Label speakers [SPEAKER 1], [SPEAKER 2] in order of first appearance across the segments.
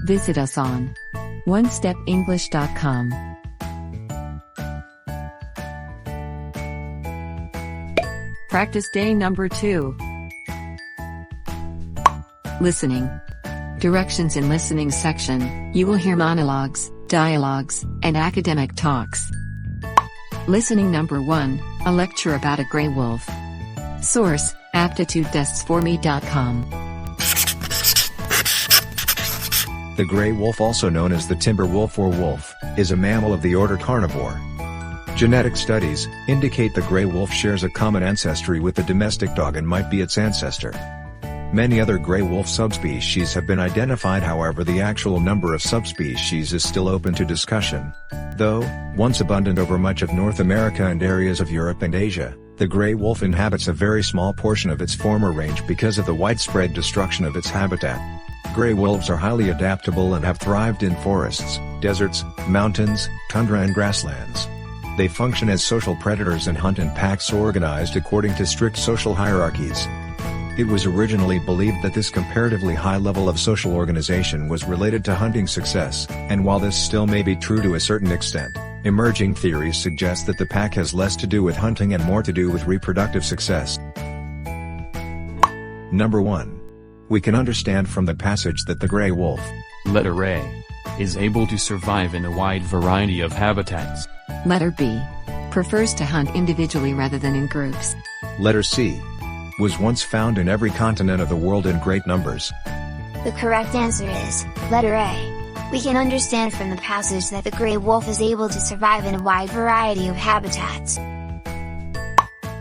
[SPEAKER 1] Visit us on onestepenglish.com. Practice day number 2. Listening. Directions in listening section. You will hear monologues, dialogues, and academic talks. Listening number 1, a lecture about a gray wolf. Source, aptitudetestsforme.com.
[SPEAKER 2] The gray wolf, also known as the timber wolf or wolf, is a mammal of the order carnivore. Genetic studies indicate the gray wolf shares a common ancestry with the domestic dog and might be its ancestor. Many other gray wolf subspecies have been identified, however the actual number of subspecies is still open to discussion. Though, once abundant over much of North America and areas of Europe and Asia, the gray wolf inhabits a very small portion of its former range because of the widespread destruction of its habitat. Gray wolves are highly adaptable and have thrived in forests, deserts, mountains, tundra and grasslands. They function as social predators and hunt in packs organized according to strict social hierarchies. It was originally believed that this comparatively high level of social organization was related to hunting success, and while this still may be true to a certain extent, emerging theories suggest that the pack has less to do with hunting and more to do with reproductive success. Number 1. We can understand from the passage that the gray wolf,
[SPEAKER 3] letter A, is able to survive in a wide variety of habitats.
[SPEAKER 1] Letter B, prefers to hunt individually rather than in groups.
[SPEAKER 2] letter C, was once found in every continent of the world in great numbers.
[SPEAKER 4] The correct answer is letter A. We can understand from the passage that the gray wolf is able to survive in a wide variety of habitats.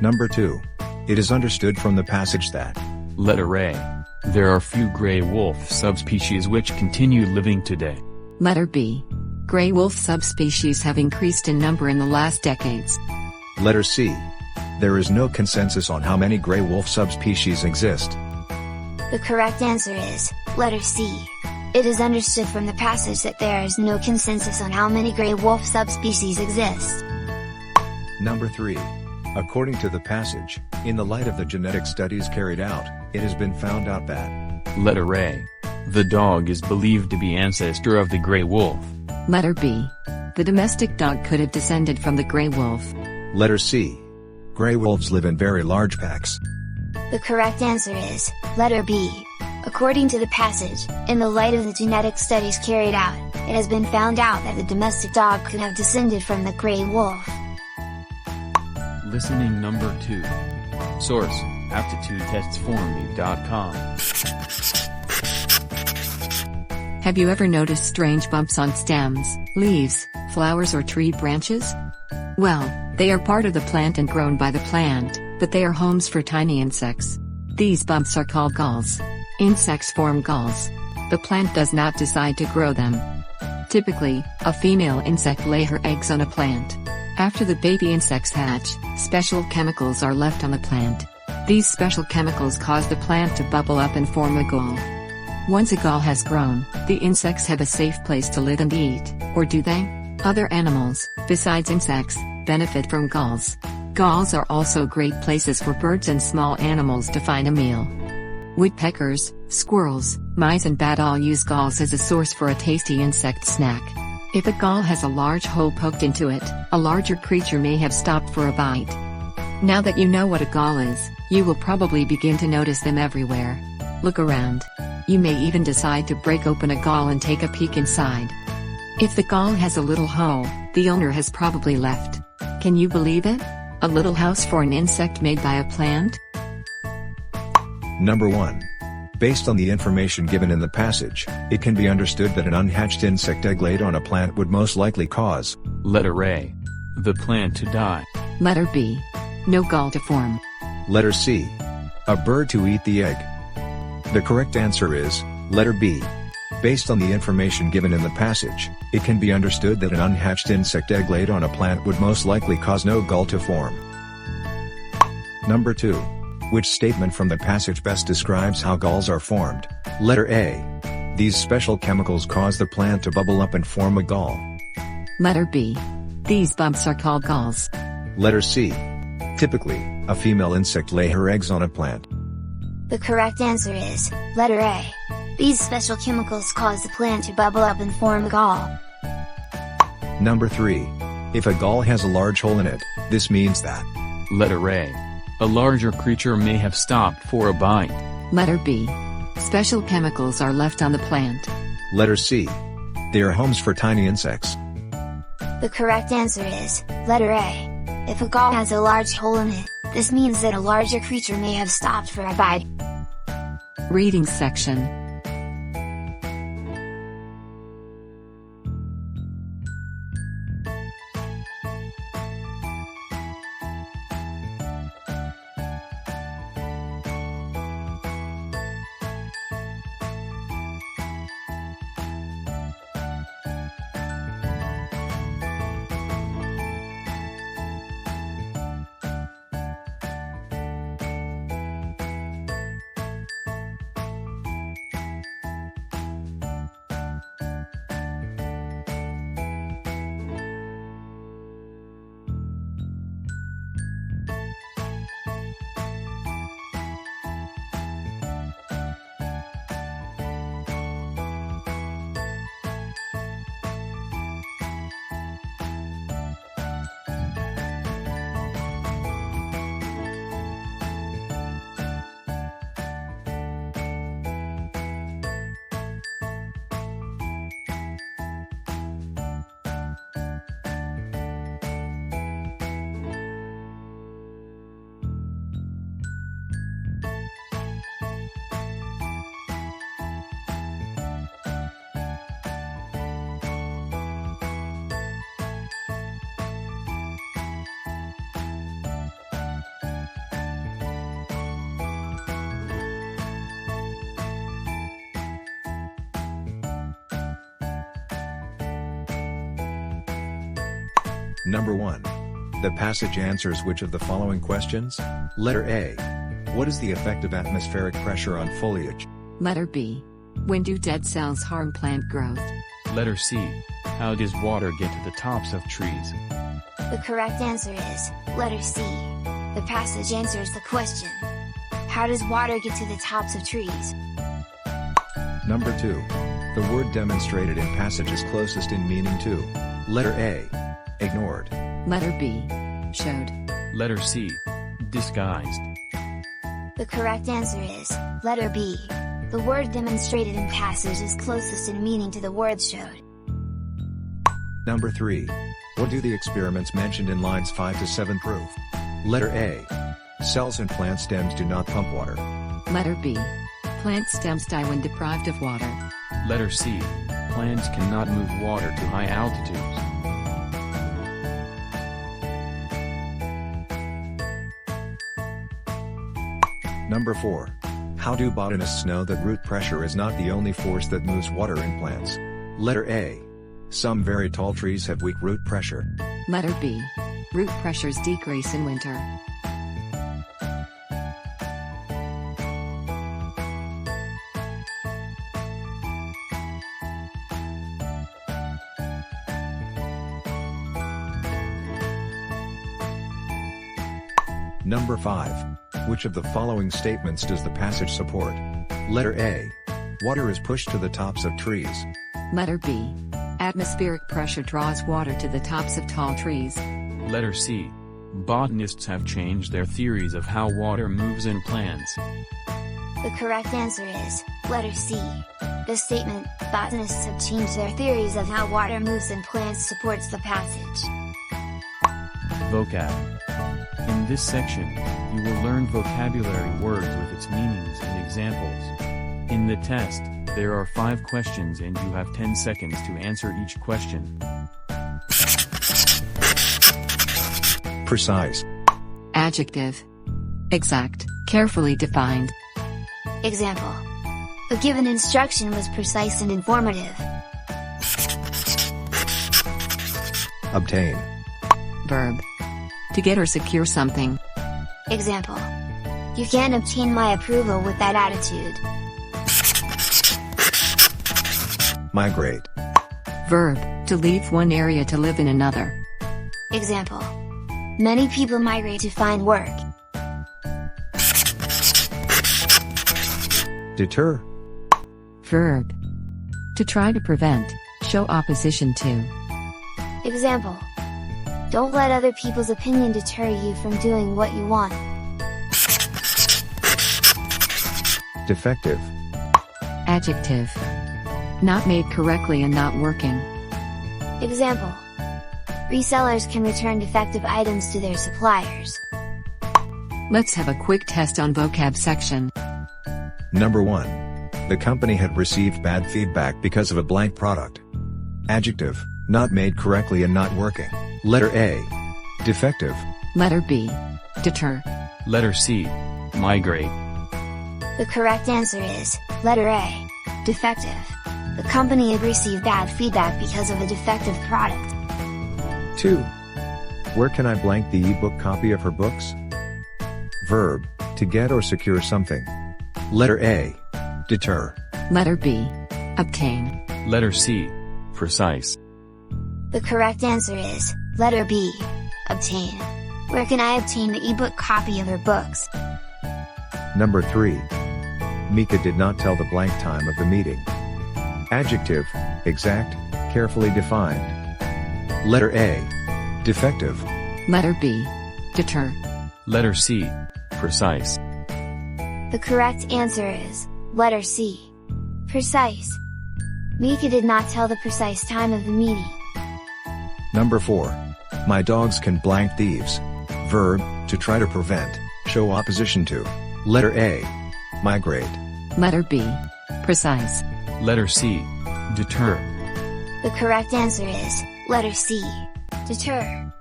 [SPEAKER 2] Number 2. It is understood from the passage that,
[SPEAKER 3] Letter A. There are few gray wolf subspecies which continue living today.
[SPEAKER 1] Letter B. Gray wolf subspecies have increased in number in the last decades.
[SPEAKER 2] letter C. There is no consensus on how many gray wolf subspecies exist.
[SPEAKER 4] The correct answer is letter C. It is understood from the passage that there is no consensus on how many gray wolf subspecies exist.
[SPEAKER 2] Number 3. According to the passage, in the light of the genetic studies carried out, it has been found out that,
[SPEAKER 3] Letter A. The dog is believed to be ancestor of the gray wolf.
[SPEAKER 1] Letter B. The domestic dog could have descended from the gray wolf.
[SPEAKER 2] letter C. Gray wolves live in very large packs.
[SPEAKER 4] The correct answer is letter B. According to the passage, in the light of the genetic studies carried out, it has been found out that the domestic dog could have descended from the gray wolf.
[SPEAKER 3] Listening number 2. Source, aptitudetestsforme.com.
[SPEAKER 1] Have you ever noticed strange bumps on stems, leaves, flowers or tree branches? Well, they are part of the plant and grown by the plant, but they are homes for tiny insects. These bumps are called galls. Insects form galls. The plant does not decide to grow them. Typically, a female insect lays her eggs on a plant. After the baby insects hatch, special chemicals are left on the plant. These special chemicals cause the plant to bubble up and form a gall. Once a gall has grown, the insects have a safe place to live and eat, or do they? Other animals, besides insects, benefit from galls. Galls are also great places for birds and small animals to find a meal. Woodpeckers, squirrels, mice and bat all use galls as a source for a tasty insect snack. If a gall has a large hole poked into it, a larger creature may have stopped for a bite. Now that you know what a gall is, you will probably begin to notice them everywhere. Look around. You may even decide to break open a gall and take a peek inside. If the gall has a little hole, the owner has probably left. Can you believe it? A little house for an insect made by a plant?
[SPEAKER 2] Number 1. Based on the information given in the passage, it can be understood that an unhatched insect egg laid on a plant would most likely cause,
[SPEAKER 3] Letter A. The plant to die.
[SPEAKER 1] Letter B. No gall to form.
[SPEAKER 2] letter C. A bird to eat the egg. The correct answer is, letter B. Based on the information given in the passage, it can be understood that an unhatched insect egg laid on a plant would most likely cause no gall to form. Number 2. Which statement from the passage best describes how galls are formed? Letter A. These special chemicals cause the plant to bubble up and form a gall.
[SPEAKER 1] Letter B. These bumps are called galls.
[SPEAKER 2] Letter C. Typically, a female insect lays her eggs on a plant.
[SPEAKER 4] The correct answer is letter A. These special chemicals cause the plant to bubble up and form gall.
[SPEAKER 2] Number 3. If a gall has a large hole in it, this means that.
[SPEAKER 3] Letter A. A larger creature may have stopped for a bite.
[SPEAKER 1] Letter B. Special chemicals are left on the plant.
[SPEAKER 2] Letter C. They are homes for tiny insects.
[SPEAKER 4] The correct answer is, letter A. If a gall has a large hole in it, this means that a larger creature may have stopped for a bite.
[SPEAKER 1] Reading section.
[SPEAKER 2] Number 1. The passage answers which of the following questions? Letter A. What is the effect of atmospheric pressure on foliage?
[SPEAKER 1] Letter B. When do dead cells harm plant growth?
[SPEAKER 3] Letter C. How does water get to the tops of trees?
[SPEAKER 4] The correct answer is, letter C. The passage answers the question. How does water get to the tops of trees?
[SPEAKER 2] Number 2. The word demonstrated in passage is closest in meaning to. Letter A. Ignored.
[SPEAKER 1] Letter B. Showed.
[SPEAKER 3] Letter C. Disguised.
[SPEAKER 4] The correct answer is, letter B. The word demonstrated in passage is closest in meaning to the word showed.
[SPEAKER 2] Number 3. What do the experiments mentioned in lines 5 to 7 prove? Letter A. Cells in plant stems do not pump water.
[SPEAKER 1] Letter B. Plant stems die when deprived of water.
[SPEAKER 3] Letter C. Plants cannot move water to high altitudes.
[SPEAKER 2] Number 4. How do botanists know that root pressure is not the only force that moves water in plants? Letter A. Some very tall trees have weak root pressure.
[SPEAKER 1] Letter B. Root pressures decrease in winter.
[SPEAKER 2] Number 5. Which of the following statements does the passage support? Letter A. Water is pushed to the tops of trees.
[SPEAKER 1] Letter B. Atmospheric pressure draws water to the tops of tall trees.
[SPEAKER 3] Letter C. Botanists have changed their theories of how water moves in plants.
[SPEAKER 4] The correct answer is, letter C. The statement, botanists have changed their theories of how water moves in plants supports the passage.
[SPEAKER 3] Vocab. In this section, you will learn vocabulary words with its meanings and examples. In the test, there are 5 questions and you have 10 seconds to answer each question.
[SPEAKER 2] Precise.
[SPEAKER 1] Adjective. Exact, carefully defined.
[SPEAKER 4] Example. The given instruction was precise and informative.
[SPEAKER 2] Obtain.
[SPEAKER 1] Verb. To get or secure something.
[SPEAKER 4] Example. You can't obtain my approval with that attitude.
[SPEAKER 2] Migrate.
[SPEAKER 1] Verb. To leave one area to live in another.
[SPEAKER 4] Example. Many people migrate to find work.
[SPEAKER 2] Deter.
[SPEAKER 1] Verb. To try to prevent, show opposition to.
[SPEAKER 4] Example. Don't let other people's opinion deter you from doing what you want.
[SPEAKER 2] Defective.
[SPEAKER 1] Adjective. Not made correctly and not working.
[SPEAKER 4] Example. Resellers can return defective items to their suppliers.
[SPEAKER 1] Let's have a quick test on vocab section.
[SPEAKER 2] Number 1. The company had received bad feedback because of a blank product. Adjective, not made correctly and not working. Letter A. Defective.
[SPEAKER 1] Letter B. Deter.
[SPEAKER 3] Letter C. Migrate.
[SPEAKER 4] The correct answer is, letter A. Defective. The company had received bad feedback because of a defective product.
[SPEAKER 2] 2. Where can I blank the ebook copy of her books? Verb, to get or secure something. Letter A. Deter.
[SPEAKER 1] Letter B. Obtain.
[SPEAKER 3] Letter C. Precise.
[SPEAKER 4] The correct answer is, letter B. Obtain. Where can I obtain the ebook copy of her books?
[SPEAKER 2] Number 3. Mika did not tell the blank time of the meeting. Adjective, exact, carefully defined. Letter A. Defective.
[SPEAKER 1] Letter B. Deter.
[SPEAKER 3] Letter C. Precise.
[SPEAKER 4] The correct answer is, letter C. Precise. Mika did not tell the precise time of the meeting.
[SPEAKER 2] Number 4. My dogs can blank thieves. Verb, to try to prevent, show opposition to. Letter A. Migrate.
[SPEAKER 1] Letter B. Precise.
[SPEAKER 3] Letter C. Deter.
[SPEAKER 4] The correct answer is, letter C. Deter.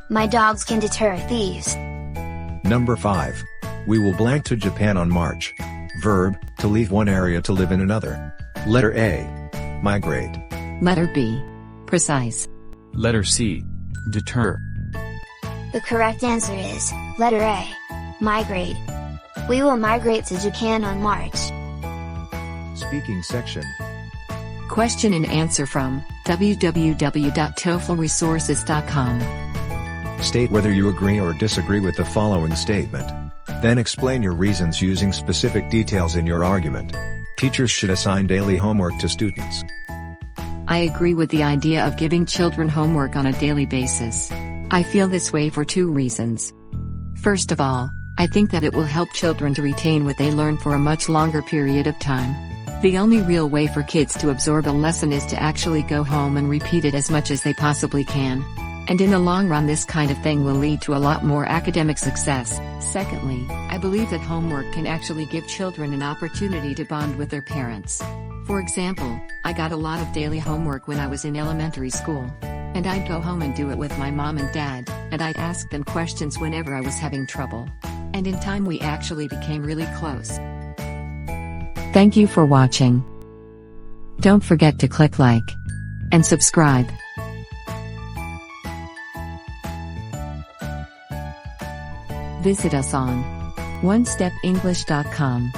[SPEAKER 4] My dogs can deter thieves.
[SPEAKER 2] Number 5. We will blank to Japan on March. Verb, to leave one area to live in another. Letter A. Migrate.
[SPEAKER 1] Letter B. Precise.
[SPEAKER 3] Letter C. Deter.
[SPEAKER 4] The correct answer is, letter A. Migrate. We will migrate to Japan on March.
[SPEAKER 2] Speaking section.
[SPEAKER 1] Question and answer from www.TOEFLresources.com.
[SPEAKER 2] State whether you agree or disagree with the following statement. Then explain your reasons using specific details in your argument. Teachers should assign daily homework to students.
[SPEAKER 1] I agree with the idea of giving children homework on a daily basis. I feel this way for 2 reasons. First of all, I think that it will help children to retain what they learn for a much longer period of time. The only real way for kids to absorb a lesson is to actually go home and repeat it as much as they possibly can. And in the long run, this kind of thing will lead to a lot more academic success. Secondly, I believe that homework can actually give children an opportunity to bond with their parents. For example, I got a lot of daily homework when I was in elementary school. And I'd go home and do it with my mom and dad, and I'd ask them questions whenever I was having trouble. And in time we actually became really close. Thank you for watching. Don't forget to click like and subscribe. Visit us on onestepenglish.com.